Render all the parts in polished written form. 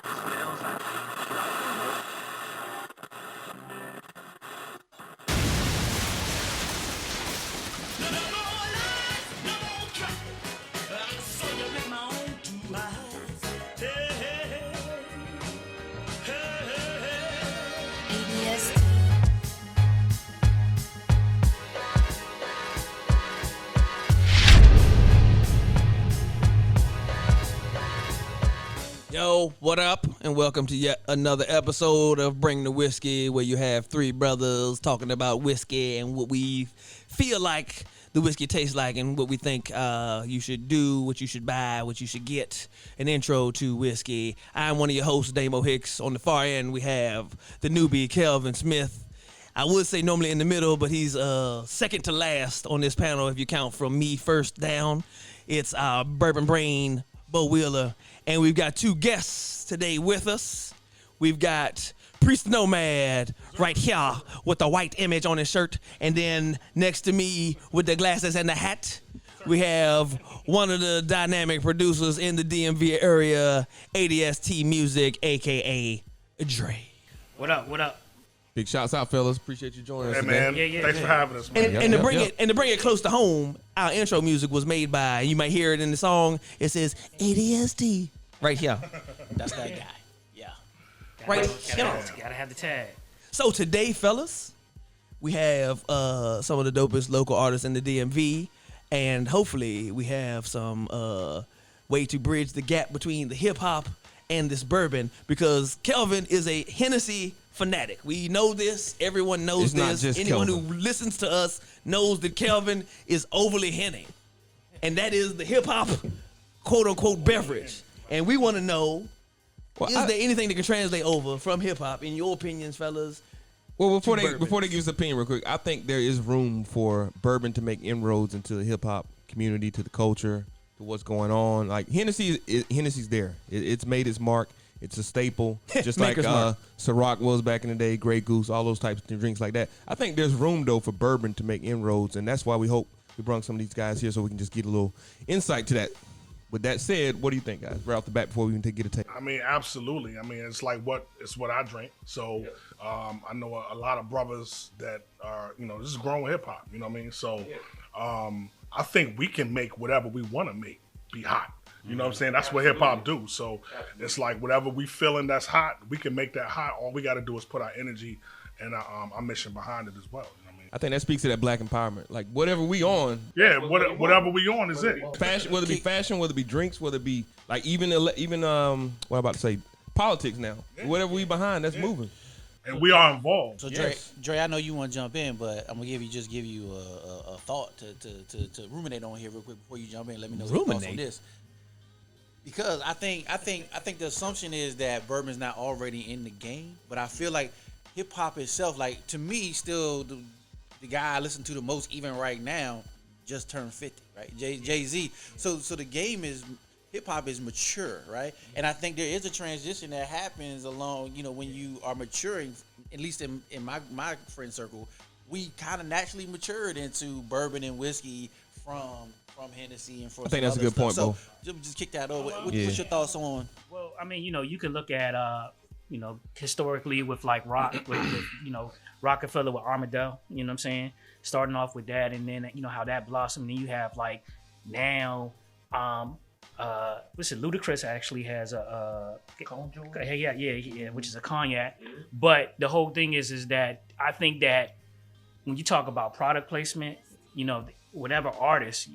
Smells like ADST. Yo, what up? And welcome to yet another episode of Bring the Whiskey, where you have three brothers talking about whiskey and what we feel like the whiskey tastes like and what we think you should do, what you should buy, what you should get. An intro to whiskey. I'm one of your hosts, Damo Hicks. On the far end, we have the newbie, Kelvin Smith. I would say normally in the middle, but he's second to last on this panel if you count from me first down. It's Bourbon Brain, Bo Wheeler. And we've got two guests today with us. We've got Priest Nomad right here with the white image on his shirt. And then next to me with the glasses and the hat, we have one of the dynamic producers in the DMV area, ADST Music, a.k.a. Dre. What up? What up? Big shouts out, fellas. Appreciate you joining us. Hey, man. Yeah, Thanks for having us, man. And to bring it close to home, our intro music was made by, you might hear it in the song, it says ADST right here. That's that guy. Yeah. Right Gotta have the tag. So today, fellas, we have some of the dopest local artists in the DMV, and hopefully we have some way to bridge the gap between the hip hop and this bourbon, because Kelvin is a Hennessy fanatic. We know this. Everyone knows It's not this. just Anyone Kelvin. who listens to us knows that Kelvin is overly Henny, and that is the hip hop quote unquote beverage. And we want to know, is there anything that can translate over from hip hop in your opinions, fellas? Well, before bourbons. they give us an opinion real quick, I think there is room for bourbon to make inroads into the hip hop community, to the culture, to what's going on. Like Hennessy's there. It's made its mark. It's a staple, just like Maker's mark. Ciroc was back in the day, Grey Goose, all those types of drinks like that. I think there's room though for bourbon to make inroads, and that's why we hope we brought some of these guys here so we can just get a little insight to that. With that said, what do you think, guys? Right off the bat, before we even get a take. I mean, absolutely. I mean, it's what I drink. So I know a lot of brothers that are, this is growing hip hop. You know what I mean? So I think we can make whatever we want to make be hot. You know what I'm saying? That's what hip hop do. So it's like whatever we feeling that's hot, we can make that hot. All we got to do is put our energy and our mission behind it as well. You know what I mean? I think that speaks to that black empowerment. Like whatever we on, Yeah, whatever we on is it. fashion, whether it be fashion, whether it be drinks, whether it be like even what I'm about to say, politics now. Whatever we behind, that's moving. And we are involved. So Yes. Dre, I know you want to jump in, but I'm gonna give you a thought to ruminate on here real quick before you jump in. Let me know your thoughts on this. Because I think the assumption is that bourbon's not already in the game, but I feel like hip hop itself, like to me, still the guy I listen to the most, even right now, just turned 50, right? Jay-Z. So the game is, hip hop is mature, right? And I think there is a transition that happens along, when you are maturing. At least in my friend circle, we kind of naturally matured into bourbon and whiskey from Hennessy and from. I think that's a good point, Bo. So just kick that over. What's your thoughts on? Well, I mean, you can look at, historically with like rock, with Rockefeller with Armadale, you know what I'm saying? Starting off with that, and then, how that blossomed. Then you have like now, Ludacris actually has a which is a cognac. But the whole thing is that I think that when you talk about product placement, whatever artist,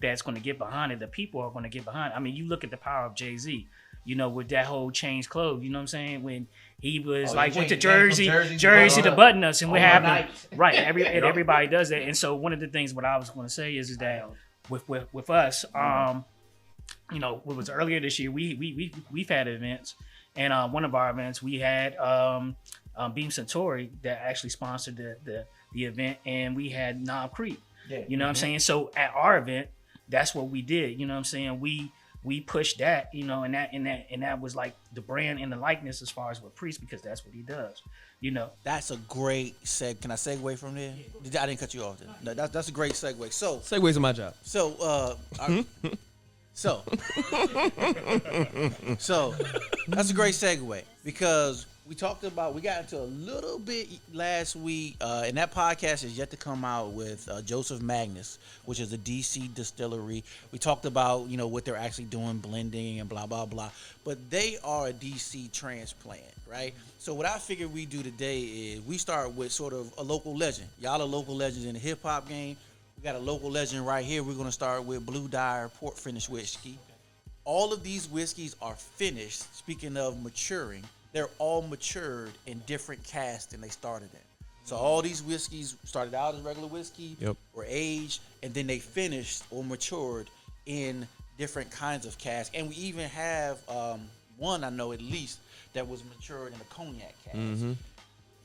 that's going to get behind it, the people are going to get behind it. I mean, you look at the power of Jay-Z, with that whole change clothes, you know what I'm saying? When he was went to Jersey to button us, and what happened? Right, everybody does that. And so one of the things what I was going to say is that with us, what was earlier this year, we've had events, and one of our events we had Beam Centauri that actually sponsored the event, and we had Knob Creek. You know what I'm saying? So at our event, that's what we did. You know what I'm saying? We pushed that, and that was like the brand and the likeness as far as with Priest, because that's what he does. That's a great Can I segue from there? I didn't cut you off. That's a great segue. So Segways are my job. So So that's a great segue because we got into a little bit last week, and that podcast is yet to come out with Joseph Magnus, which is a DC distillery. We talked about, what they're actually doing, blending and blah, blah, blah. But they are a DC transplant, right? So what I figured we do today is we start with sort of a local legend. Y'all are local legends in the hip-hop game. We got a local legend right here. We're going to start with Blue Dyer Port Finish Whiskey. All of these whiskeys are finished. Speaking of maturing, they're all matured in different casks than they started in. So all these whiskeys started out as regular whiskey, were aged, and then they finished or matured in different kinds of casks. And we even have one, I know at least, that was matured in a cognac cask.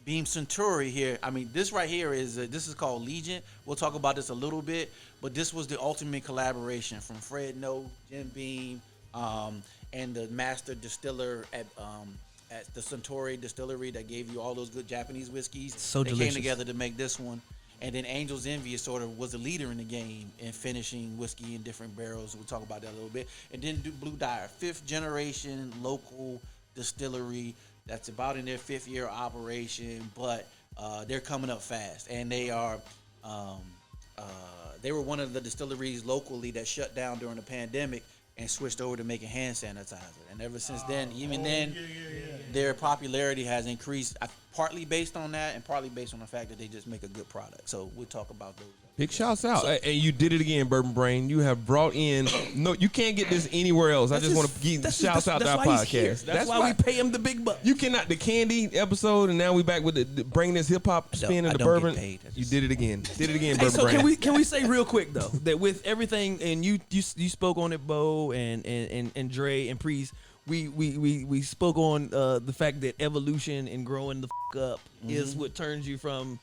Beam Centauri here. I mean, this right here this is called Legion. We'll talk about this a little bit, but this was the ultimate collaboration from Fred No, Jim Beam, and the master distiller at the Centauri Distillery that gave you all those good Japanese whiskeys. So they delicious. came together to make this one. And then Angel's Envy was a leader in the game in finishing whiskey in different barrels. We'll talk about that a little bit. And then Blue Dyer, 5th generation local distillery that's about in their 5th year operation, but they're coming up fast. And they are they were one of the distilleries locally that shut down during the pandemic and switched over to making hand sanitizer. And ever since then, their popularity has increased, partly based on that and partly based on the fact that they just make a good product. So we'll talk about those. Big shouts out. And you did it again, Bourbon Brain. You have brought in, you can't get this anywhere else. I just want to give shouts out to our podcast. That's why we pay him the big bucks. You cannot, the candy episode, and now we back with the bringing this hip hop spin into bourbon. You did it again. Bourbon Brain. Can we say real quick though that with everything, and you spoke on it, Bo and Dre and Priest. We spoke on the fact that evolution and growing the up is what turns you from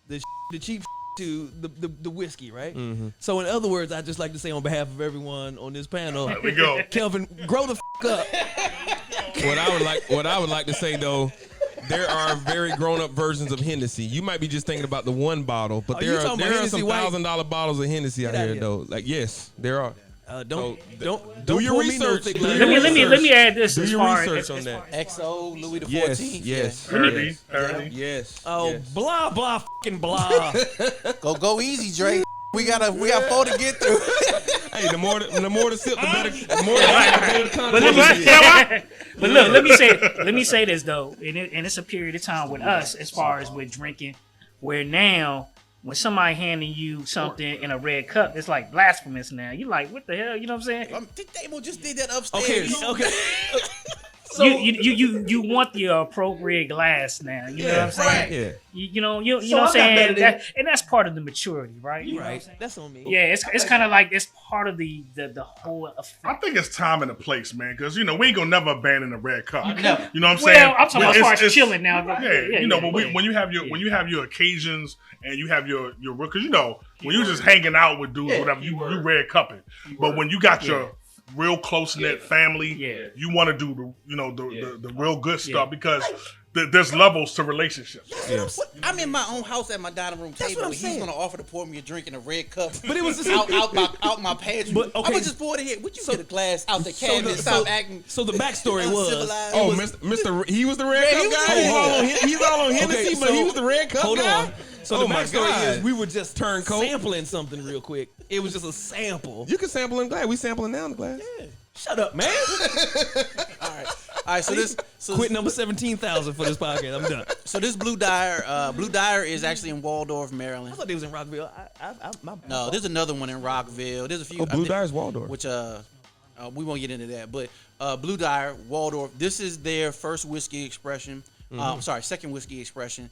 the cheap to the whiskey, right? So in other words, I'd just like to say on behalf of everyone on this panel, There we go. Kelvin, grow the up. What I would like to say though, there are very grown up versions of Hennessy. You might be just thinking about the one bottle, but there are some $1,000 bottles of Hennessy out here though. Like yes, there are. Don't do your pull me no research. thick Do line. your Let me add this. Do as your far research on as that. XO, Louis the Yes, 14th. yes. Parody. Yes. Oh, yes. blah blah fucking blah. Go easy, Dre. We got 4 to get through. Hey, the more to sip, the better. The more the better the content. But look, let me say this though, and it's a period of time with us as far as with drinking, where now when somebody handing you something in a red cup, it's like blasphemous now. You like, what the hell? You know what I'm saying? Damo just did that upstairs. Okay. So you want the appropriate glass now. You know what I'm saying? Yeah. You know what I'm saying? And that's part of the maturity, right? You know what I'm saying? That's on me. Yeah, it's kind of like it's part of the whole effect. I think it's time and a place, man, because we ain't gonna never abandon a red cup. Never. You know what I'm saying? Well, I'm talking about as far as chilling now. Yeah, but when you have your occasions and you have your because when you just hanging out with dudes, whatever, you red cupping. But when you got your real close knit family, you want to do the real good stuff because there's levels to relationships. I'm in my own house at my dining room table. And he's gonna offer to pour me a drink in a red cup. But it was just out my pantry. But, okay. I would just pour it in here. Would you get a glass out the cabinet? Stop acting. So the backstory was. uncivilized. Mr. He was the red cup guy. He's all on Hennessy, but he was the red cup guy. Hold on. So the backstory is we were just Turncoat. sampling something real quick. It was just a sample. You can sample in glass. We sampling now in the glass. Shut up, man. All right. So Quit number 17,000 for this podcast. I'm done. So this Blue Dyer is actually in Waldorf, I Maryland. thought they was in Rockville. No, there's another one in Rockville. There's a few. Oh, Blue Dyer's Waldorf. Which we won't get into that. But Blue Dyer, Waldorf. This is their first whiskey expression. Second whiskey expression.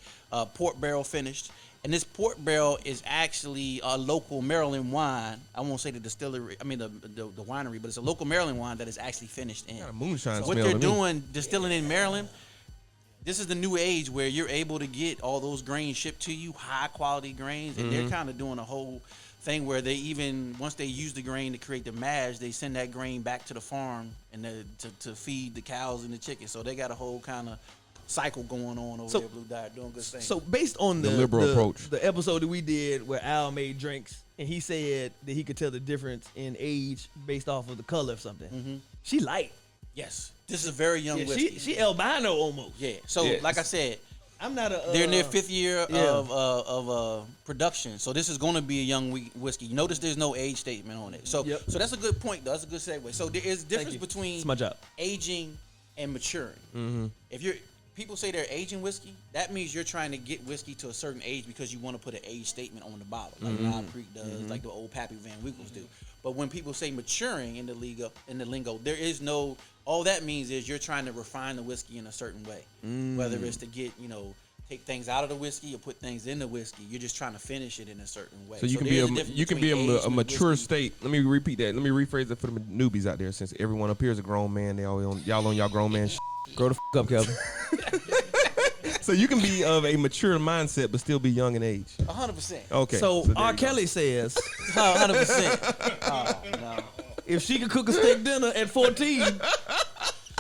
Port barrel finished. And this port barrel is actually a local Maryland wine. I won't say the distillery. I mean the winery, but it's a local Maryland wine that is actually finished in. Got a moonshine What smell they're to me. doing, distilling in Maryland. This is the new age where you're able to get all those grains shipped to you, high quality grains, and they're kind of doing a whole thing where they even once they use the grain to create the mash, they send that grain back to the farm and to feed the cows and the chickens. So they got a whole kind of cycle going on over there. Blue Dye doing good things. So based on the liberal approach. the episode that we did where Al made drinks and he said that he could tell the difference in age based off of the color of something. She light. yes, this is a very young Yeah, whiskey. she albino almost. Yeah. So Yeah. like I said, I'm not a. they're in their 5th year yeah. of production. So this is going to be a young whiskey. You notice there's no age statement on it. So Yep. so that's a good point, though. That's a good segue. So there is a difference you. between It's my job. aging and maturing. If you're people say they're aging whiskey, that means you're trying to get whiskey to a certain age because you want to put an age statement on the bottle, like Knob Creek does, like the old Pappy Van Winkles do. But when people say maturing in the lingo, there is no. All that means is you're trying to refine the whiskey in a certain way, whether it's to get take things out of the whiskey or put things in the whiskey. You're just trying to finish it in a certain way. So you can there be is a difference you can be between aged a with mature whiskey. state. Let me repeat that. Let me rephrase it for the newbies out there. Since everyone up here is a grown man, y'all on y'all grown man. Grow the up, Kelvin. So you can be of a mature mindset but still be young in age. 100%. Okay. So there R. you go. Kelly says 100%. Oh no. if she could cook a steak dinner at 14,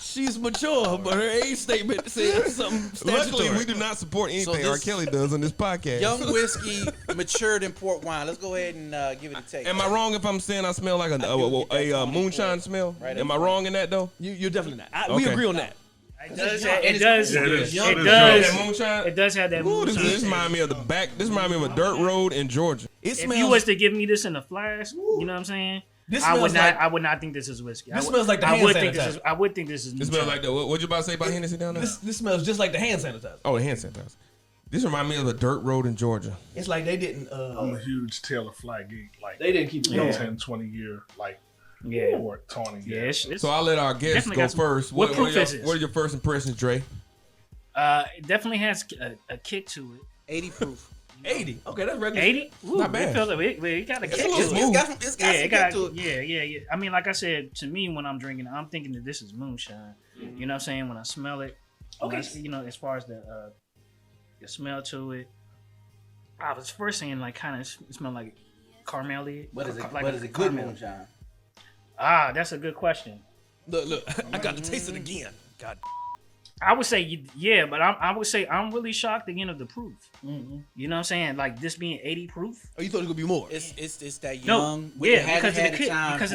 she's mature, but her age statement says something statutory. Luckily, we do not support anything this- R. Kelly does on this podcast. Young whiskey matured in port wine. Let's go ahead and give it a taste. Am I wrong if I'm saying I smell like a moonshine smell? Right Am up I front. wrong in that though? You're definitely not. We Okay. agree on that. It does. young. It And does. Yeah, it is. It It is does. That moonshine. It does have that Ooh, moonshine. this reminds me of the back. This reminds me of a dirt road in Georgia. It If smells. you was to give me this in a flask, you know what I'm saying? This I would smells not. like- I would not think this is whiskey. This smells like the I hand would think this sanitizer. is. I would think this is. It smells like the. What you about to say about Hennessy down there? this smells just like the hand sanitizer. Oh, the hand sanitizer. This reminds me of a dirt road in Georgia. It's like they didn't. I'm a huge Taylor Flaggate, like They didn't keep it going. 10, 20 year, like Yeah. port Tawny. Yeah. It's So I'll let our guests Definitely go got some- first. what What proof are your, is this? what are your first impressions, Dre? it definitely has a kick to it. 80 proof. 80. Okay, that's regular. 80. Ooh, Not bad. It got a kick a to little it. smooth. It's got Yeah, some it got. kick to it. Yeah. I mean, like I said, to me, when I'm drinking, I'm thinking that this is moonshine. You know what I'm saying? When I smell it, when I- you know, as far as the smell to it, I was first saying like kind of smell like caramelly. What is it? Like What is it? Good caramel. moonshine. That's a good question. Look, I got to taste it again. God. I would say yeah, but I would say I'm really shocked again of the proof. You know what I'm saying? Like this being 80 proof. Oh, you thought it could be more? It's that No, young. yeah, because of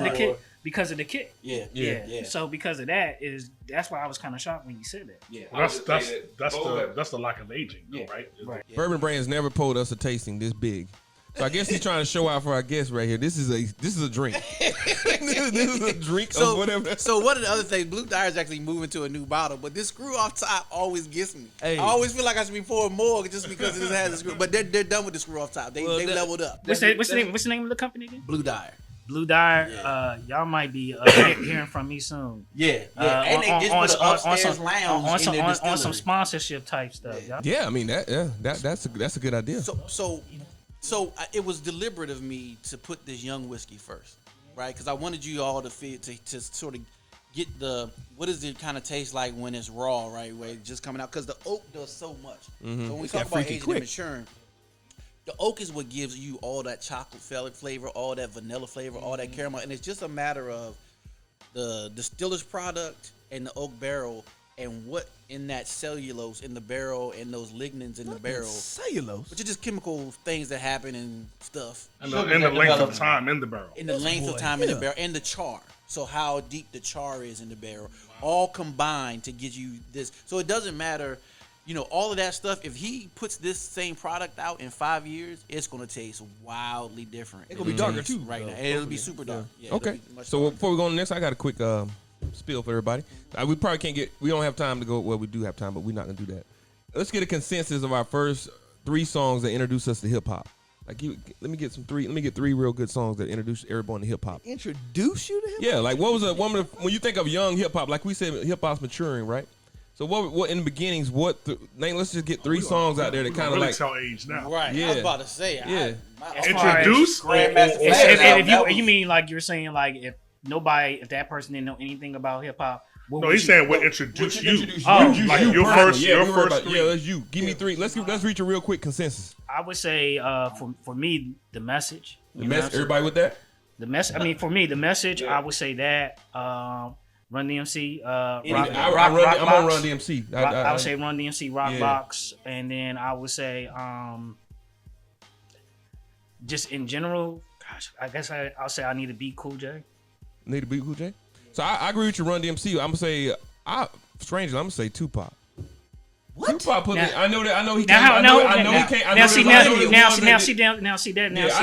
the kick. Because of the kick. Yeah. So because of that's why I was kind of shocked when you said that. Yeah. Well, that's the lack of aging, though, right? Right. Bourbon Brands never pulled us a tasting this big. So I guess he's trying to show out for our guests right here. This is a drink. this is a drink of whatever. So one of the other things, Blue Dye is actually moving to a new bottle, but this screw off top always gets me. Hey. I always feel like I should be pouring more just because it has a screw. But they're done with the screw off top. They leveled up. What's the name of the company again? Blue Dye. Blue Dye. Y'all might be hearing from me soon. Yeah. And they just put an upstairs lounge in their on distillery. some sponsorship type stuff. Y'all. Yeah, I mean that's a good idea. So it was deliberate of me to put this young whiskey first, right? Because I wanted you all to feel to sort of get the what does it kind of taste like when it's raw, right? Where it's just coming out because the oak does so much. So when we talk about freaky aging quick. and maturing, the oak is what gives you all that chocolate flavor, all that vanilla flavor, all that caramel, and it's just a matter of the distiller's product and the oak barrel and what in that cellulose in the barrel and those lignins in the barrel. Cellulose. Which are just chemical things that happen and stuff. And the length of time in the barrel. In the length of time in the barrel and the char. So how deep the char is in the barrel. All combined to get you this. So it doesn't matter, all of that stuff. If he puts this same product out in 5 years, it's going to taste wildly different. It's gonna be darker too, Right though. now. And it'll be super dark. Yeah, it'll Okay. be much So darker. before we go on the next, I got a quick spiel for everybody. We probably can't get. We don't have time to go. Well, we do have time, but we're not gonna do that. Let's get a consensus of our first 3 songs that introduce us to hip hop. Let me get 3 real good songs that introduce everyone to hip hop. Introduce you to him? Yeah, like what was when you think of young hip hop? Like we said, hip hop's maturing, right? So what in the beginnings? Let's just get 3 songs out there that kind of really like. tell age now. Right. I Yeah. was about to say. Yeah. As far as- Introduce. Grandmaster If, Flash if album, you mean like you're saying like if that person didn't know anything about hip hop, No, he's saying what introduce you. Oh, Like you your personally. first, Yeah, your we were first about- three. yeah, that's you. Give me 3. Let's reach a real quick consensus. I would say for me the message. You know what I'm saying? Everybody with that? The mess. I mean, for me, the message. I would say that. Run DMC. I'm on Run DMC. I would say Run DMC, Rock Yeah. Box, and then I would say just in general. Gosh, I guess I'll say I need to beat Cool J. Need to beat Cool J. So I agree with you, Run DMC. I'm gonna say, strangely, I'm gonna say Tupac. What? Tupac put me. I know that. I know he came. Now, I know he came. I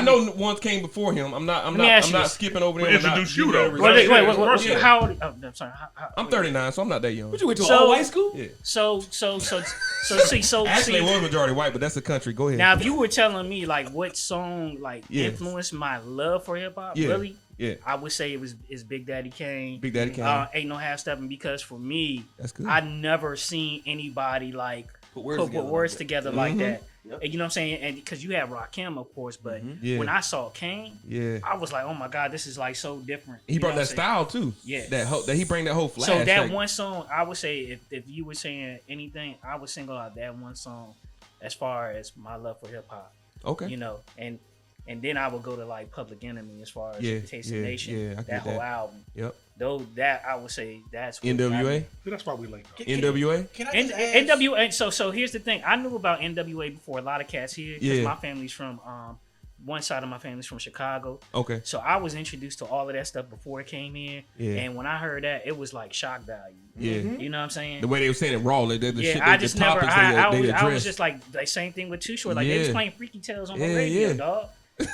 know ones came before him. I'm not skipping over them. Introduce you though. Wait, Yeah. how old? Oh, I'm sorry. I'm 39, so I'm not that young. What you went to So- all white school? Yeah. So Actually, it was majority white, but that's the country. Go ahead. now, if you were telling me like what song like Yeah. influenced my love for hip hop, Yeah. really, Yeah. I would say it's Big Daddy Kane. Big Daddy Kane. Ain't no half stepping, because for me, That's good. I never seen anybody like Put put words together like that. Yep. And you know what I'm saying? And because you have Rakim, of course, but Yeah. when I saw Kane, Yeah. I was like, oh my god, this is like so different. He You brought know that what I'm saying? style too. Yeah. That he bring that whole flash. So that like- one song, I would say, if you were saying anything, I would single out that one song as far as my love for hip hop. Okay. You know, and then I would go to like Public Enemy as far as Yeah, Taste of yeah, Nation. yeah, I that get whole that. album. Yep. Though that I would say that's what NWA. That's why we linked up. NWA. Can I And just ask? NWA. So here's the thing. I knew about NWA before a lot of cats here because Yeah. my family's from one side of my family's from Chicago. Okay. So I was introduced to all of that stuff before it came in. Yeah. And when I heard that, it was like shock value. Yeah. You know what I'm saying? The way they were saying it raw, the shit, Yeah, I the just never. topics I they was addressed. just like same thing with Too Short. Like they was Yeah. playing Freaky Tales on the Yeah, radio, yeah. dog.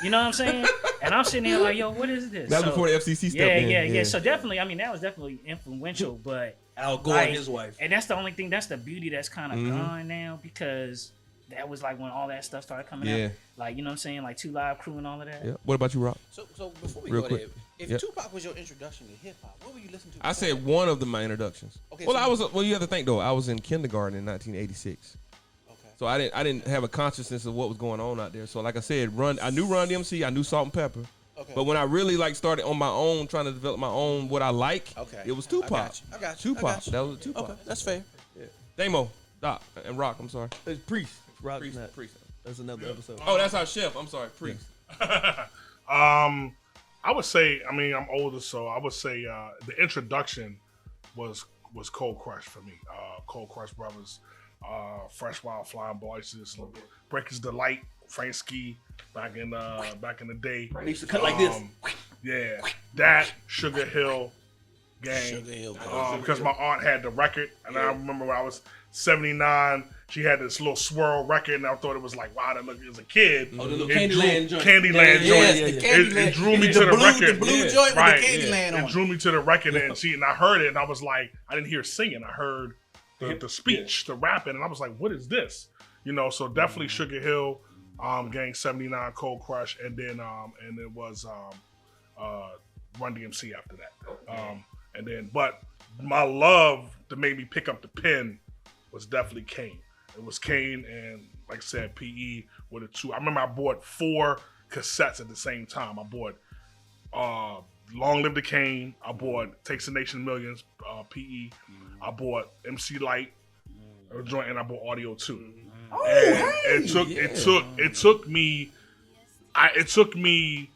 You know what I'm saying? And I'm sitting there like, yo, what is this? That was So, before the FCC stepped yeah, in. yeah. So definitely, I mean, that was definitely influential. But Al Gore like, and his wife. and that's the only thing. That's the beauty that's kind of Mm-hmm. gone now, because that was like when all that stuff started coming Yeah. out. Like, you know what I'm saying? Like 2 Live Crew and all of that. Yeah. What about you, Rock? So before we Real go quick. there, if Yep. Tupac was your introduction to hip hop, what were you listening to? I before said that? one of my introductions. Okay, Well, so- you have to think though. I was in kindergarten in 1986. Okay. So I didn't have a consciousness of what was going on out there. So like I said, I knew Run DMC, I knew Salt and Pepper. Okay. But when I really like started on my own, trying to develop my own what I like, Okay. it was Tupac. I got you. Tupac. That was Tupac. Okay, that's fair. Damo, Doc, and Rock. I'm sorry. It's Priest. Rock Priest. Nut. Priest. That's another episode. Oh, that's our chef. I'm sorry, Priest. I would say, I mean, I'm older, so I would say the introduction was Cold Crush for me. Cold Crush Brothers, Fresh Wild Flying Voices, Breakers Delight, Frank Ski, back in the day. They used to cut like this. Yeah, that Sugar Hill Gang. Sugar Hill. Because my aunt had the record, and I remember when I was 79, she had this little swirl record, and I thought it was like, wow, that look as a kid. Oh, the little It Candyland joint. Candyland joint. Yes, the Candyland. It drew me to the record. The blue Yeah. joint Right, with the Candyland on It drew me to the record, and I heard it, and I was like, I didn't hear singing. I heard the speech, the rapping, and I was like, what is this? You know, so definitely Sugar Hill, Gang 79, Cold Crush, and then and it was Run DMC after that. And then, but my love that made me pick up the pen was definitely Kane. It was Kane and, like I said, PE were the two. I remember I bought 4 cassettes at the same time. I bought Long Live the Kane. I bought Takes the Nation Millions, PE. I bought MC Light, a joint, and I bought Audio 2. And it took me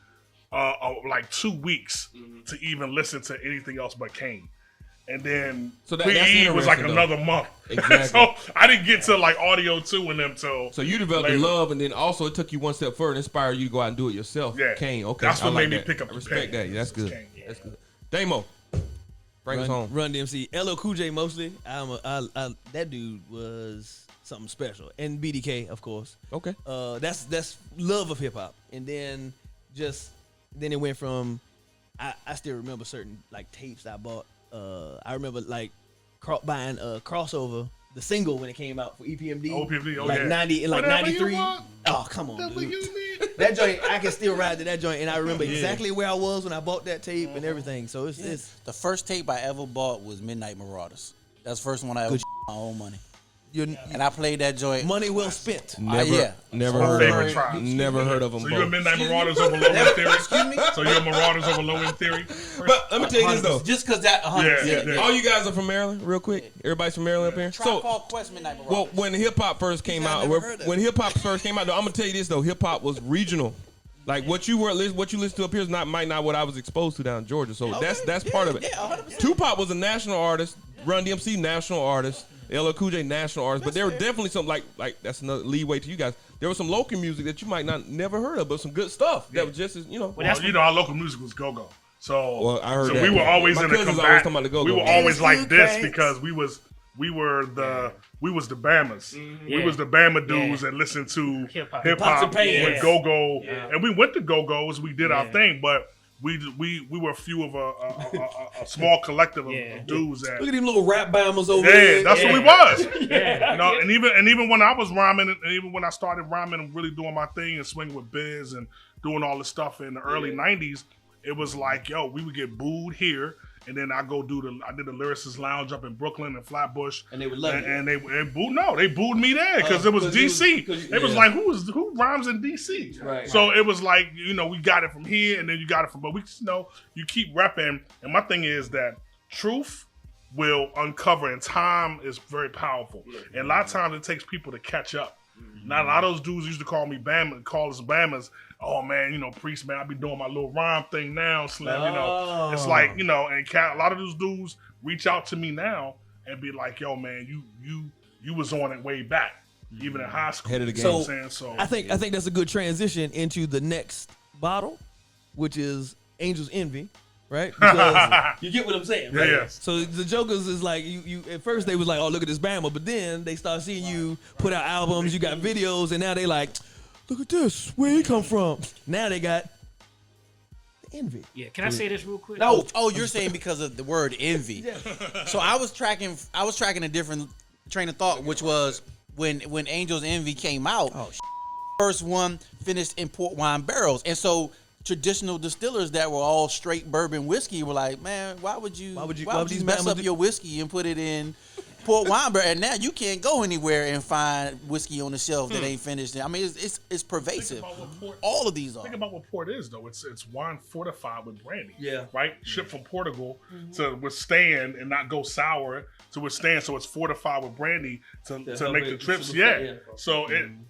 like 2 weeks to even listen to anything else but Kane. And then So that's PE was like interesting, though. another month. Exactly. So I didn't get to like Audio 2 and them till So you developed later. the love, and then also it took you one step further, inspired you to go out and do it yourself. Yeah. Kane. Okay, That's I what like made me that. pick up I the respect pen. that. Yeah, that's good. Kane. That's good. Damo, bring us home. Run DMC. LL Cool J mostly. That dude was something special. And BDK, of course. Okay. That's love of hip hop. And then it went from I still remember certain like tapes I bought. I remember like buying Crossover, the single when it came out for EPMD. OPMD, oh like yeah. 90 in like Whatever you 93. want, Oh, come on, whatever dude. you need. That joint, I can still ride to that joint, and I remember exactly where I was when I bought that tape and everything. So it's The first tape I ever bought was Midnight Marauders. That's the first one I ever bought my own money. your And I played that joint. money well spent. Never My heard favorite of tribe. them. Never heard of them So both. you're a Midnight Marauders over Low End Theory? Excuse me? So you're Marauders over Low End Theory? But let me tell you this though. Just because that 100%. Yeah. All you guys are from Maryland, real quick. Everybody's from Maryland up here. Tribe Called Quest Midnight Marauders. Well, when hip hop first came out, never heard that. though, I'm gonna tell you this though. Hip hop was regional. Like what you listen to up here is might not what I was exposed to down in Georgia. So that's part of it. Yeah, 100%. Tupac was a national artist, Run DMC national artist, LL Cool J national artist, but there were definitely some like that's another leeway to you guys. There was some local music that you might not never heard of, but some good stuff that was just as our local music was go-go. So, I heard so that. we were always My in the cousins combat. always talking about the go-go. We were Yeah. always like this Thanks. because we were the Bamas. We Yeah. was the Bama dudes that listened to Hip-hop. hip Pots hop and Pans. with go-go, and we went to go-go's. We did our thing, but we were a few of a small collective of dudes that. Look at them little rap bammers over Yeah, there. that's what we was. Yeah. You know, and even when I was rhyming, and even when I started rhyming and really doing my thing and swinging with Biz and doing all this stuff in the early '90s, it was like, yo, we would get booed here, and then I did the Lyricist Lounge up in Brooklyn and Flatbush, And they would love it. and they booed. No, they booed me there because it was DC. It was like who rhymes in DC? Right. So it was like we got it from here, and then you got it from, but we just you keep repping. And my thing is that truth will uncover, and time is very powerful. And a lot of times it takes people to catch up. Now a lot of those dudes used to call me Bama, call us Bamas. Oh man, Priest man, I be doing my little rhyme thing now, Slim. It's like and a lot of those dudes reach out to me now and be like, yo man, you was on it way back, even in high school. Ahead of the game. You know what I'm saying? So I think that's a good transition into the next bottle, which is Angel's Envy, right? Because you get what I'm saying, right? Yeah. So the Jokers is like you at first they was like, oh look at this Bama, but then they start seeing you put out albums, you got videos, and now they like, look at this, where he come from? Now they got the Envy. Yeah, can I say this real quick? No. Oh, you're saying because of the word envy. So I was tracking a different train of thought, which was when Angel's Envy came out. First one finished in port wine barrels, and so traditional distillers that were all straight bourbon whiskey were like, man, why would you mess up your whiskey and put it in port wine barrel? And now you can't go anywhere and find whiskey on the shelf that ain't finished. I mean, it's pervasive. Think about what port- All of these are. Think about what port is though. It's wine fortified with brandy. Yeah. Right? Shipped from Portugal to withstand and not go sour to withstand. So it's fortified with brandy to help make it the trips. super- Yeah. yeah. So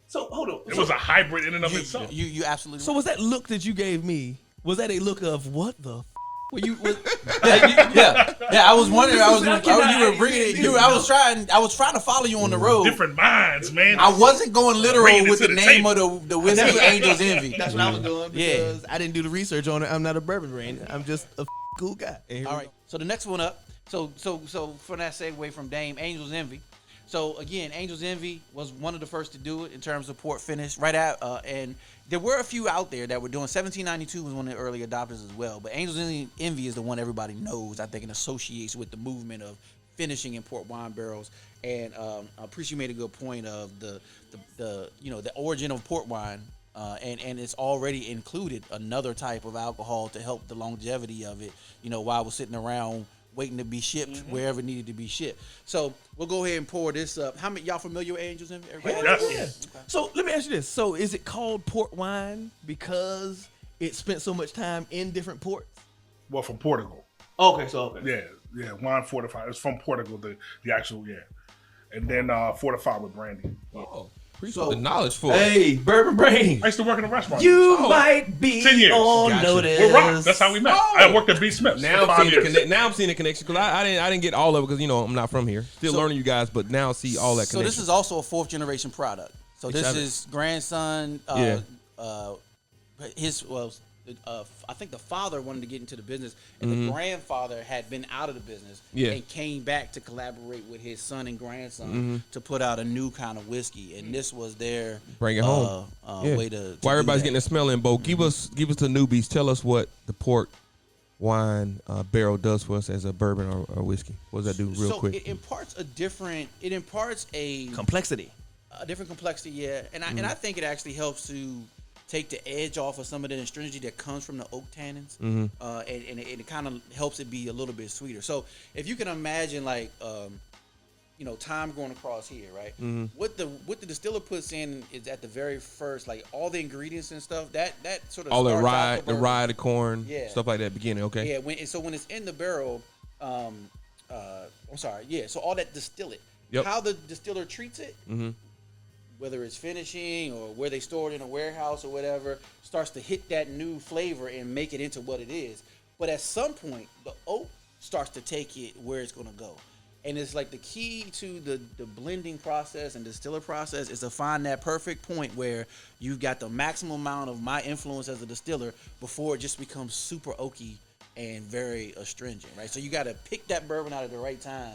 So hold on. it was a hybrid in and of itself. You absolutely. So was that look that you gave me? Was that a look of what the? Were you? yeah. I was wondering. You were bringing it. I was trying to follow you on the road. Different minds, man. I wasn't going literal Bringing it with to the the name table. of the whiskey Angel's Envy. That's what I was doing Yeah. because I didn't do the research on it. I'm not a bourbon brain. I'm just a cool guy. And here All we right. So the next one up. So from that segue from Dame, Angel's Envy. So again, Angel's Envy was one of the first to do it in terms of port finish. Right out, and there were a few out there that were doing. 1792 was one of the early adopters as well. But Angel's Envy is the one everybody knows, I think, and associates with the movement of finishing in port wine barrels. And I appreciate you made a good point of the origin of port wine. And it's already included another type of alcohol to help the longevity of it. While it was sitting around waiting to be shipped wherever it needed to be shipped. So we'll go ahead and pour this up. How many y'all familiar with Angel's Envy? Everybody? Yes. So let me ask you this: so is it called port wine because it spent so much time in different ports? Well, from Portugal. Okay, so Yeah, wine fortified. It's from Portugal, the actual, and then fortified with brandy. Oh, appreciate the knowledge for it. Hey, bourbon brain. I used to work in a restaurant. You might be 10 years. on Gotcha. notice. We're rock. That's how we met. I worked at B. Smith's Now for I'm 5 seeing years. now I'm seeing the connection because I didn't get all of it because I'm not from here. Still learning you guys, but now I see all that So connection. this is also a fourth generation product. So this Excited. is grandson. Yeah. I think the father wanted to get into the business, and the grandfather had been out of the business Yeah. and came back to collaborate with his son and grandson to put out a new kind of whiskey. And this was their Bring it home. way to While do everybody's that. getting a smell in, Bo, give us the newbies. Tell us what the port wine barrel does for us as a bourbon or whiskey. What does that do real so quick? it imparts a Complexity. different complexity, yeah. And I think it actually helps to take the edge off of some of the astringency that comes from the oak tannins, and it kind of helps it be a little bit sweeter. So if you can imagine, like, time going across here, right? What the distiller puts in is at the very first, like all the ingredients and stuff. That sort of All the starts rye, out the rye, the corn, Yeah. stuff like that. Beginning, okay. Yeah, when it's in the barrel, So all that distillate. Yep. How the distiller treats it whether it's finishing or where they store it in a warehouse or whatever, starts to hit that new flavor and make it into what it is. But at some point, the oak starts to take it where it's going to go. And it's like the key to the blending process and distiller process is to find that perfect point where you've got the maximum amount of my influence as a distiller before it just becomes super oaky and very astringent, right? So you got to pick that bourbon out at the right time.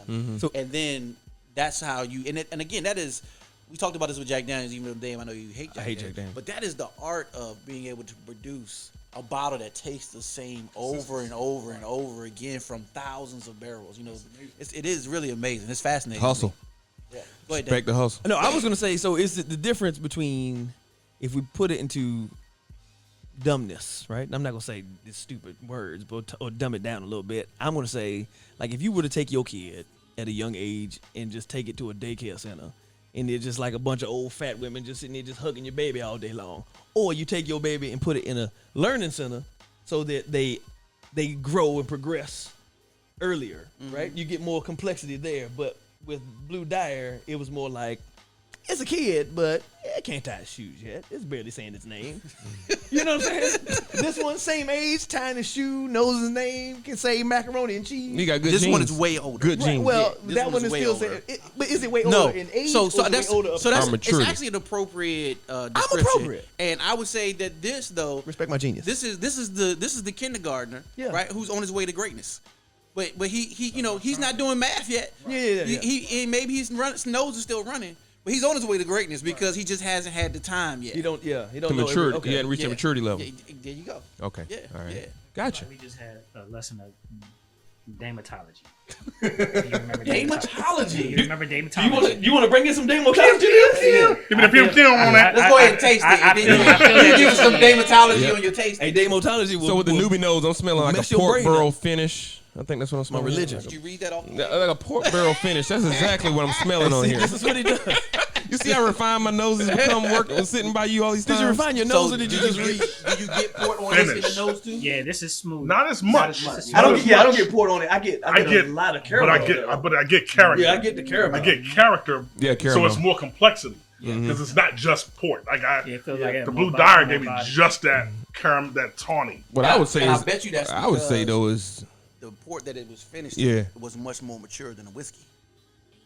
And then that's how you, and again, that is, we talked about this with Jack Daniels, even though, Dave, I know you hate Jack Daniels. But that is the art of being able to produce a bottle that tastes the same over and over and over again from thousands of barrels. You know, it is really amazing. It's fascinating. Hustle. Yeah. Go ahead, Respect the hustle. No, I was gonna say. So, is it the difference between if we put it into dumbness, right? I'm not gonna say these stupid words, but or dumb it down a little bit. I'm gonna say, like, if you were to take your kid at a young age and just take it to a daycare center, and they're just like a bunch of old fat women just sitting there just hugging your baby all day long, or you take your baby and put it in a learning center so that they grow and progress earlier, right? You get more complexity there. But with Blue Dyer, it was more like, it's a kid, but it can't tie his shoes yet. It's barely saying its name. You know what I'm saying? This one, same age, tying his shoe, knows his name, can say macaroni and cheese. He got good This genes. one is way older. Good Right, genes. well, Yeah, this that one is is way still older. saying, but is it way No, older in age? so or is it that's way older so that's Our it's maturity. actually an appropriate description. I'm appropriate. And I would say that this though, Respect my genius. this is the kindergartner, Yeah. right? Who's on his way to greatness. But he you know, he's not doing math yet. Yeah. He maybe his nose is still running, but he's on his way to greatness because he just hasn't had the time yet. He don't To know maturity. okay. He hadn't reached a maturity level. Yeah, there you go. Okay. Yeah, All right. yeah. Gotcha. We just had a lesson of damatology. Do you remember Damatology? You remember damatology? You want to bring in some damatology? Give me the film on that. Let's go ahead and taste it. I feel You that give us some damatology Yeah. on your taste. Hey, damatology will. So with the newbie nose, I'm smelling like mess a your pork brain barrel up. finish. I think that's what I'm smelling. religion. Did you read that off? Like a pork barrel finish. That's exactly what I'm smelling on See, here. this is what he does. You see how refined my nose has become working sitting by you all these Did times? you refine your nose or did you just read? Did you get port on this in the Finish. nose too? Yeah, this is smooth. Not as much. I don't get poured on it. I get a lot of caramel. but I get character. Yeah, I get the caramel. I get character. Yeah, So caramel. it's more complexity because it's not just port. Like Yeah, it feels like it the has Blue more Dyer body, gave me more body. just that caramel, that tawny. What I would say And is, I bet you that's I would say because though is, the port that it was finished Yeah. was much more mature than a whiskey.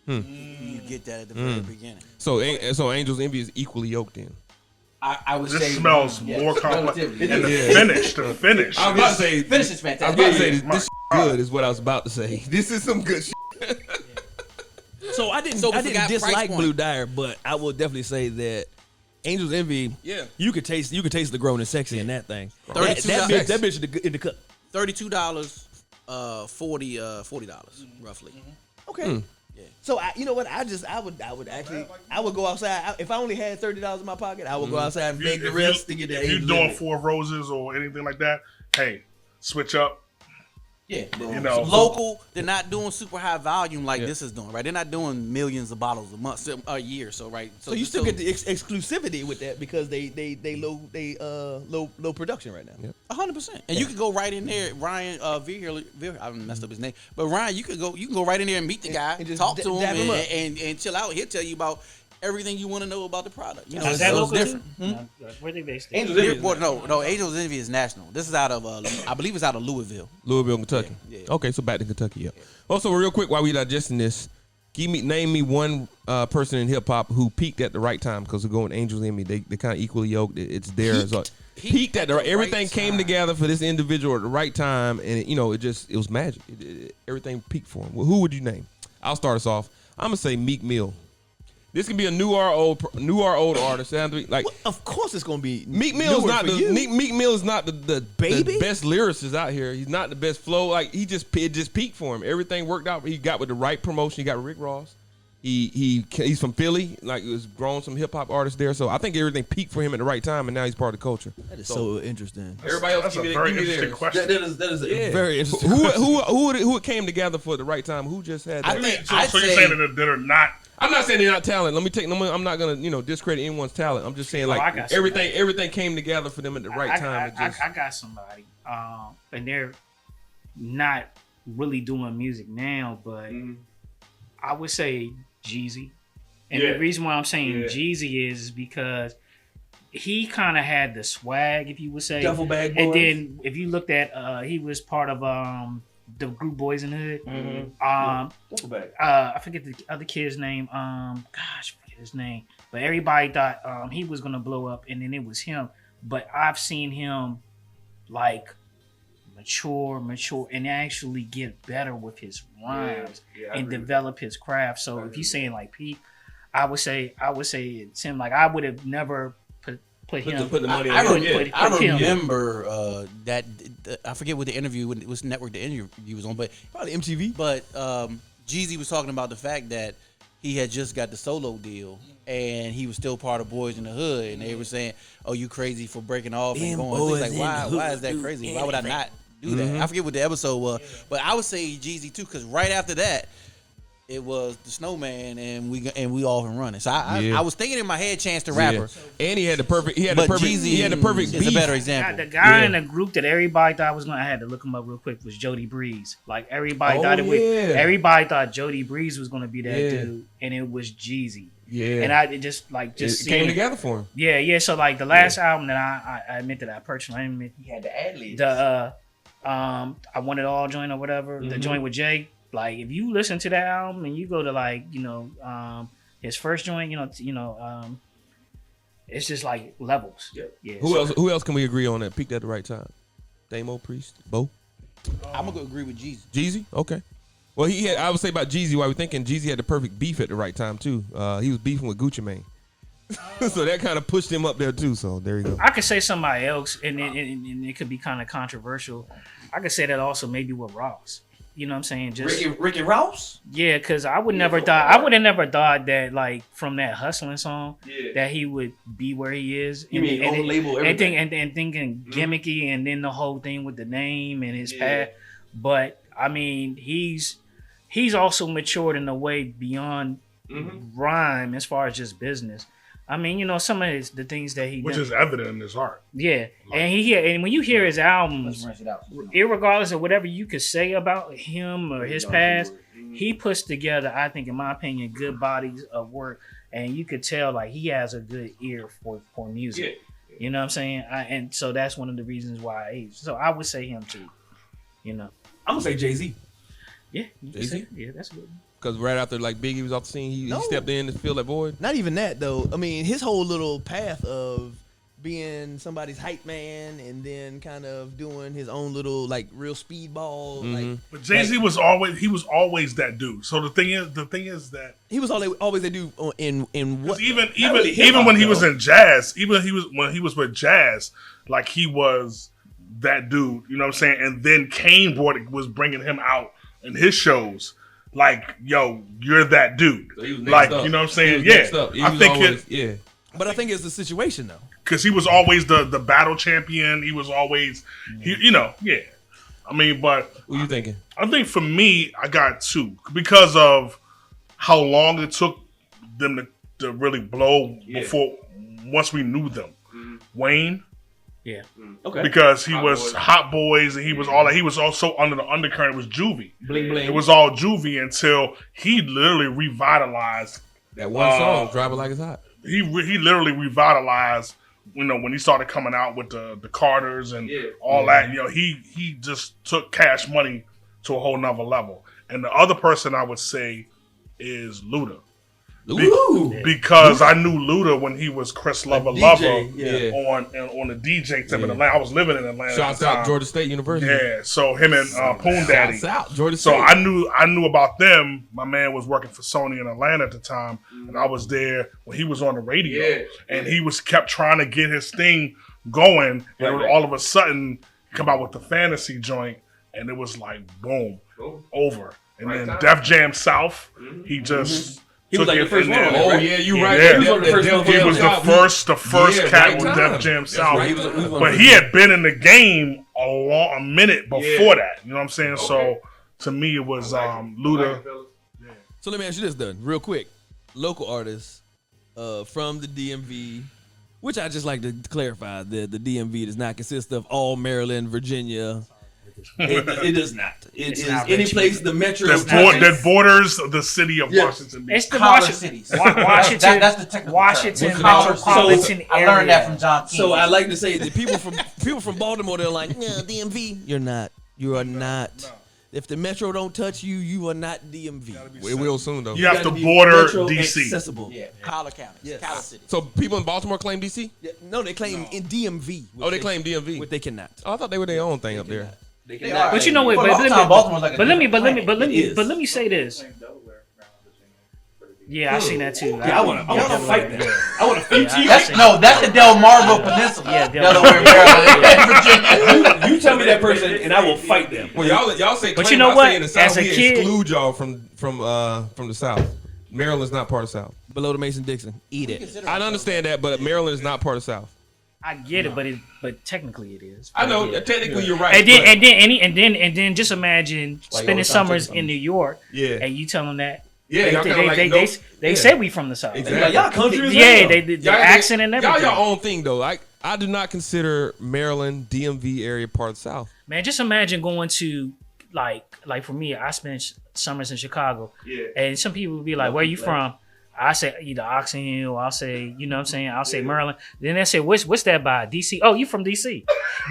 You get that at the very beginning. so Angel's Envy is equally yoked in. I would say This smells yes, more complex. relatively. And the finish. I was about to say, Finish is I was fantastic. about to say Yeah, this good is what I was about to say. This is some good shit. So I didn't So we I didn't forgot price dislike point. Blue Dyer, but I will definitely say that Angel's Envy. Yeah. You could taste the grown and sexy in that thing. That $32. bitch in the cup. $32, $40 roughly. Okay. Yeah. So you know what? I would go outside. If I only had $30 in my pocket, I would go outside and beg the rest to get that. If you're Angel's doing Envy. Four Roses or anything like that, hey, switch up. Yeah, You know. local. They're not doing super high volume like this is doing, right? They're not doing millions of bottles a month, a year. So right. So you still get the exclusivity with that because they low production right now. 100%. And you could go right in there, Ryan I messed up his name, but Ryan, you can go right in there and meet the guy, and just talk to dab him, him up. and chill out. He'll tell you about everything you want to know about the product. You know, Is it's that so local different. too? Where they based? Angel's Envy. No, Angel's Envy is national. This is out of, I believe it's out of Louisville. Louisville, Kentucky. Yeah. Okay, so back to Kentucky. Yeah. Also, real quick, while we digesting this, name me one person in hip hop who peaked at the right time because we're going Angels Envy. They kind of equally yoked. It's there. Peaked at the right. Everything came time. together for this individual at the right time, and it was magic. Everything peaked for him. Well, who would you name? I'll start us off. I'm gonna say Meek Mill. This can be a new or old artist. Like Of course, it's gonna be Meek Mill is newer not for you. Meek Mill is not the Baby? best lyricist out here. He's not the best flow. Like it just peaked for him. Everything worked out. He got with the right promotion. He got Rick Ross. He's from Philly. Like it was grown some hip hop artists there. So I think everything peaked for him at the right time, and now he's part of the culture. That is so interesting. Everybody else That's a give me very give me interesting theirs. question. That is Yeah. very interesting. Who came together for the right time? Who just had? I That? think So, I'd so you're say saying that are not. I'm not saying they're not talented. I'm not gonna discredit anyone's talent. I'm just saying I like got everything came together for them at the right time. I got somebody, and they're not really doing music now, but I would say Jeezy. And the reason why I'm saying Jeezy is because he kind of had the swag, if you would say. Duffel bag And boys. then if you looked at, he was part of the group Boys in the Hood. Duffel bag. I forget the other kid's name. I forget his name. But everybody thought he was gonna blow up, and then it was him. But I've seen him like mature, and actually get better with his rhymes and develop his craft. So if you're saying like Pete, I would say it's him. Like I would have never put him. Put the money I on him. remember that I forget what the interview, what network the interview was on, but Probably MTV. But Jeezy was talking about the fact that he had just got the solo deal and he was still part of Boys in the Hood, and they were saying, "Oh, you crazy for breaking off and Them going?" boys Things like, in the why hood is that do crazy? Why would I anything. not do that? I forget what the episode was, but I would say Jeezy too, because right after that, it was the Snowman, and we off and running. So I was thinking in my head, Chance the Rapper. And he had the perfect. He had But the perfect. Jeezy He had the perfect is a beat. better The example. guy in the group that everybody thought was gonna, I had to look him up real quick, was Jody Breeze. Like everybody thought everybody thought Jody Breeze was gonna be that dude, and it was Jeezy. Yeah. And I just it came together for him. Yeah. So like the last album that I admit that I purchased, I admit He had the ad libs. the I Want It All joint or whatever, the joint with Jay. Like if you listen to that album and you go to like his first joint, it's just like levels. Yeah. Who else can we agree on that peaked at the right time? Damo, Priest, Bo, I'm gonna agree with Jeezy. Jeezy. Okay. Well, he had. I would say about Jeezy. Why we thinking Jeezy had the perfect beef at the right time too. He was beefing with Gucci Mane, so that kind of pushed him up there too. So there you go. I could say somebody else, and it could be kind of controversial. I could say that also maybe with Ross. You know what I'm saying? Just Ricky Ross. yeah, because I would never thought I would have never thought that like from that hustling song that he would be where he is. You mean own label everything? And thinking gimmicky, and then the whole thing with the name and his path. But I mean, he's also matured in a way beyond rhyme as far as just business. I mean, some of the things that he which does. is evident in his art. Yeah, and when you hear his albums, irregardless of whatever you could say about him or his past, he puts together, I think, in my opinion, good bodies of work, and you could tell like he has a good ear for music. You know what I'm saying? And so that's one of the reasons why. So I would say him too. I'm gonna say Jay-Z. Yeah, you can Jay-Z? say- yeah, that's good. Because right after like Biggie was off the scene, he stepped in to fill that void. Not even that though. I mean, his whole little path of being somebody's hype man and then kind of doing his own little like real speedball. Like, But Jay-Z was always that dude. So the thing is that he was always a dude in what even really hip-hop, even when he was though. in jazz, when he was with jazz, like he was that dude. You know what I'm saying? And then Kane was bringing him out in his shows. Like, yo, you're that dude. So he was like, next up. you know what I'm He saying? was Yeah, next up. He I was think always, But I think it's the situation though. because he was always the battle champion. He was always, I mean, but Who you thinking? I think for me, I got two because of how long it took them to really blow before once we knew them. Wayne, Yeah, Okay. because he was Hot Boys and he was all that. He was also under the undercurrent. It was Juvie. Bling bling. It was all Juvie until he literally revitalized. That one song, "Drive It Like It's Hot." He literally revitalized. When he started coming out with the Carters and all that, he just took Cash Money to a whole nother level. And the other person I would say is Luda. Because I knew Luda when he was Chris Lover DJ, on the DJ tip in Atlanta. I was living in Atlanta. Shouts at the out time. Georgia State University. Yeah, so him and Poon Daddy. Shouts out Georgia So State. I knew about them. My man was working for Sony in Atlanta at the time, and I was there when he was on the radio, and he kept trying to get his thing going, and all of a sudden come out with the fantasy joint, and it was like boom, over. And then Def Jam South, he just. He was like the first one on Oh that, right? yeah, you right. Yeah. He was one of the first ones. He was the first Yeah, cat right with time. Def Jam That's South. right. He was one But of he the- had been in the game a minute before that. You know what I'm saying? So to me, it was Luda. So let me ask you this, then, real quick. Local artists from the DMV, which I just like to clarify that the DMV does not consist of all Maryland, Virginia, It does not. It's It is not any Richmond. place the metro that borders the city of Yes. Washington, It's D.C. the Collar Washington, cities. Washington, That's the technical Washington term. metropolitan area. I learned that from John King. So I like to say that people from Baltimore, they're like, yeah, DMV. You're not. You are not. no. If the metro don't touch you, you are not DMV. It will soon though. You have gotta to be border metro D.C. accessible. Yeah, Collar County, Yes. Collar City. So people in Baltimore claim DC? Yeah, no, they claim in DMV. Oh, they claim DMV. What they cannot. Oh, I thought they were their own thing up there. They They cannot. are. But you know what? For a But long let time, me, Baltimore's like a but let me, different planet. It is. but let me say this. Yeah, I seen that too. Yeah, I want to fight that. I want to fight you. That's the Delmarva Peninsula. Yeah, Delaware, Maryland, Virginia. You tell me that person, and I will fight them. Well, y'all say, But claim, you know I what? say in the South, As a we kid- exclude y'all from the South. Maryland's not part of the South. Below the Mason-Dixon. Eat it. I understand that, but Maryland is not part of the South. I get it, but technically it is. I know. Yeah. Technically, you're right. And then just imagine spending y'all summers talking in New York. Yeah. And you tell them that. Yeah, y'all kinda like, they nope. they say we from the South. Exactly. Like, y'all country as Yeah, hell. the accent and everything. Y'all your own thing though. I do not consider Maryland DMV area part of the South. Man, just imagine going to like for me, I spent summers in Chicago. Yeah. And some people would be like, "Where you from?" I say either Oxon Hill, I'll say, you know what I'm saying? I'll say Maryland. Then they say, what's that by? DC? Oh, you from DC.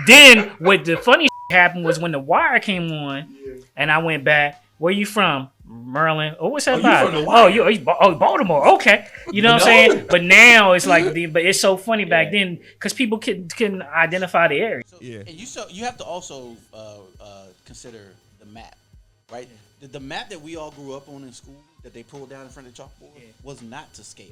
Then what the funny happened was when The Wire came on and I went back, where you from? Maryland. Oh, what's that you by? from The Wire? Baltimore. Okay. You know what I'm saying? But now it's like, but it's so funny back then because people can identify the area. So, Yeah. And you have to also consider the map, right? The map that we all grew up on in school that they pulled down in front of the chalkboard was not to scale.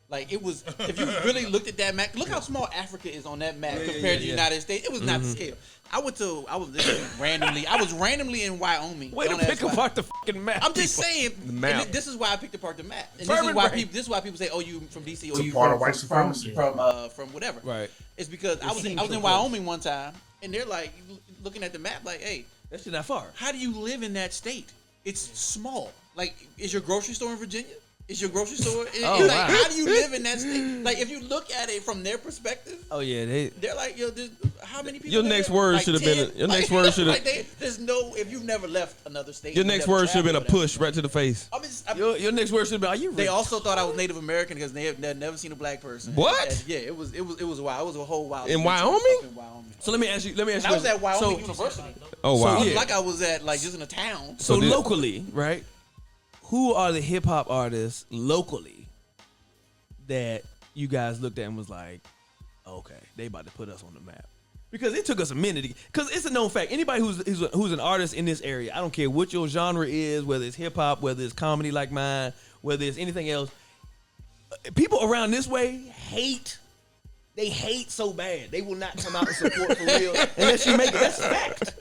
Like it was, if you really looked at that map, look how small Africa is on that map compared to the United States. It was not to scale. I was randomly in Wyoming. Way to Don't ask pick why. apart the fucking map. I'm just saying. map. and this is why I picked apart the map. And Fervent brain. this is why people say, "Oh, you from DC?" Or a you part from of white supremacy. from whatever. Right. It's because I was in Wyoming one time, and they're like looking at the map, like, "Hey, That shit not far. how do you live in that state? It's small. Like, is your grocery store in Virginia? Is your grocery store? Oh, Like, wow. how do you live in that state? Like, if you look at it from their perspective, Oh yeah, they're like, yo, how many people? Your live next there? word Like should have been 10? your next word should have Like, there's no. If you've never left another state, your you've next never word should have been a traveled, push right to the face. Your next word should be, are you They rich? also thought I was Native American because they'd never seen a black person. What? And, yeah, it was wild. It was a whole wild. In adventure Wyoming? up in Wyoming. So let me ask you. And I was at Wyoming so, University. Oh wow. It was yeah. like I was at just in a town. So So did- locally, right? Who are the hip hop artists locally that you guys looked at and was like, okay, they about to put us on the map? Because it took us a minute. Because it's a known fact. Anybody who's an artist in this area, I don't care what your genre is, whether it's hip hop, whether it's comedy like mine, whether it's anything else. People around this way hate. They hate so bad. They will not come out and support for real unless you make it. That's fact.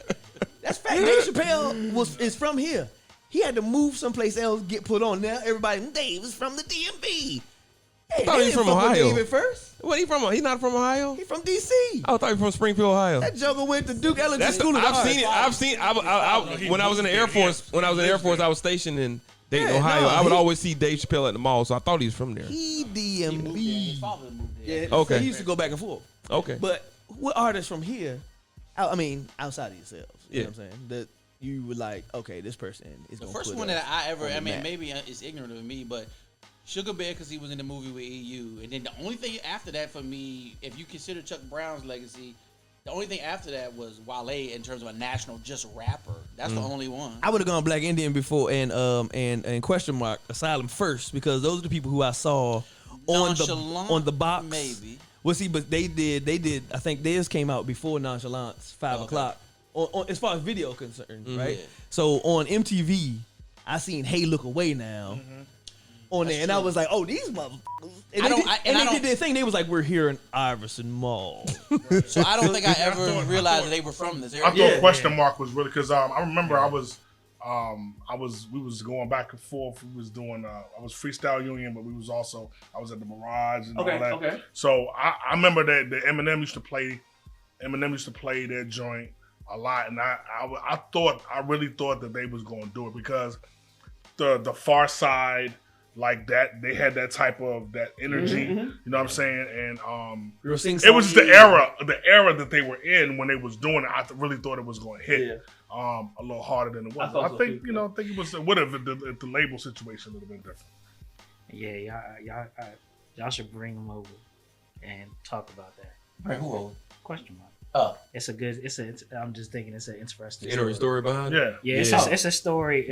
That's fact. Dave Chappelle is from here. He had to move someplace else, get put on. Now everybody, Dave is from the DMV. Hey, thought they he was didn't from fuck with Ohio. Dave at first. What he from? He not from Ohio? He from DC. I thought he was from Springfield, Ohio. That joker went to Duke Ellington That's School of I've Arts. seen it. I've seen. When I was in the Air Force. When I was in the Air Force, I was stationed in Dayton, Yeah, Ohio. no, I would he- always see Dave Chappelle at the mall, so I thought he was from there. He His DMV. father moved there. Yeah, Okay. so he used to go back and forth. Okay. But what artists from here, I mean, outside of yourselves, you know Yeah. what I'm saying, that you would like, okay, this person is The going to first put one us that I ever, on the I mean, map. maybe it's ignorant of me, but Sugar Bear because he was in the movie with EU, and then the only thing after that for me, if you consider Chuck Brown's legacy, the only thing after that was Wale in terms of a national just rapper. That's the only one. I would have gone Black Indian before and question mark Asylum first because those are the people who I saw Nonchalant, on the box. maybe. Well, see, but they did. I think theirs came out before Nonchalance, 5 o'clock. On, as far as video concerned, right? Yeah. So on MTV, I seen Hey Look Away now on there, and I true. was like, oh, these motherfuckers. And I they, don't- did, I- and and I they did don't- their thing. They was like, we're here in Iverson Mall. So I don't think I ever realized that they were from this area. I thought question mark was really because I remember we was going back and forth. We was doing I was Freestyle Union, but I was at the Mirage and all that. okay. So I remember that the Eminem used to play their joint a lot, and I really thought that they was going to do it because the Far Side, like that. They had that type of that energy. You know what I'm saying? And it it was the era that they were in when they was doing it. I really thought it was going to hit a little harder than it was. I think it was would have if the label situation would have been different. Yeah, y'all should bring them over and talk about that. Bring who over? Question mark. Oh, I'm just thinking it's an interesting Story behind it. Yeah, it's a story.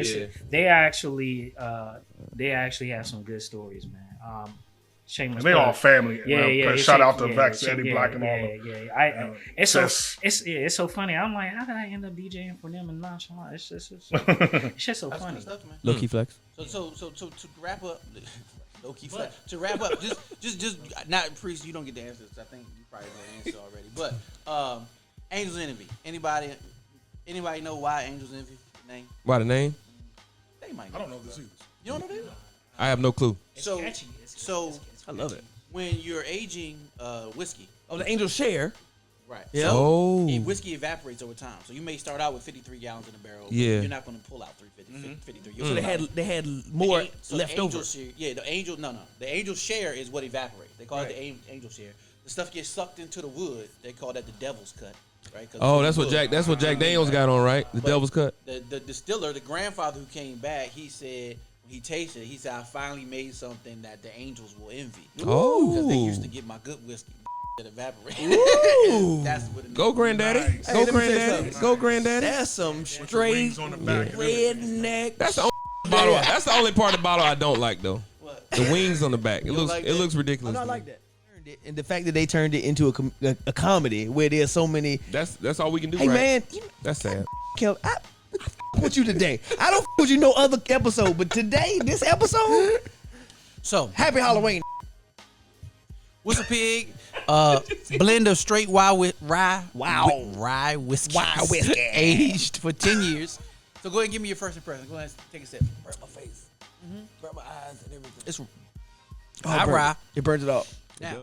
They actually have some good stories, man. Shameless. And they all family. Yeah. Shout out to Vex, Eddie Black, and all them. Yeah. It's so funny. I'm like, how did I end up DJing for them and nonchalant? It's just so that's funny. good stuff, man. Low key flex. So to wrap up, low key flex. To wrap up, just not Priest. You don't get the answers. I think you probably know the answer already. But Angels Envy. Anybody know why Angels Envy? Name? Why the name? They might. I don't know this either. You don't know that? I have no clue. So catchy. I love it. when you're aging whiskey, Oh, the Angel share. right? Yeah. So whiskey evaporates over time. So you may start out with 53 gallons in a barrel. But Yeah. you're not going to pull out 53. You'll So pull out- they had more So left the angel over. share, the angel share is what evaporates. They call it the angel share. The stuff gets sucked into the wood. They call that the devil's cut, right? 'Cause Oh, it's that's what wood. Jack Daniels got on, right? The But Devil's Cut. The distiller, the grandfather who came back, he said when he tasted it, he said, I finally made something that the angels will envy. Oh. Because they used to get my good whiskey that evaporated. That's what it Go, Granddaddy. Nice. Go, Hey, let me tell you Granddaddy. something. Go, Granddaddy. That's some straight Wings on the back and everything. redneck. That's the only bottle. That's the only part of the bottle I don't like, though. What? The wings on the back. It don't looks like it that? looks ridiculous. Oh, no, I to like me. that. And the fact that they turned it into a comedy where there's so many. That's all we can do. Hey right? man, That's sad. Kel, I with you today. I don't with you no other episode, but today, this episode, So, happy Halloween. what's a pig? Blend of straight rye rye whiskey. Rye whiskey. Aged for 10 years. So go ahead and give me your first impression. Go ahead and take a sip. Burn my face. Burn my eyes and everything. It's Oh, rye. It burns it off.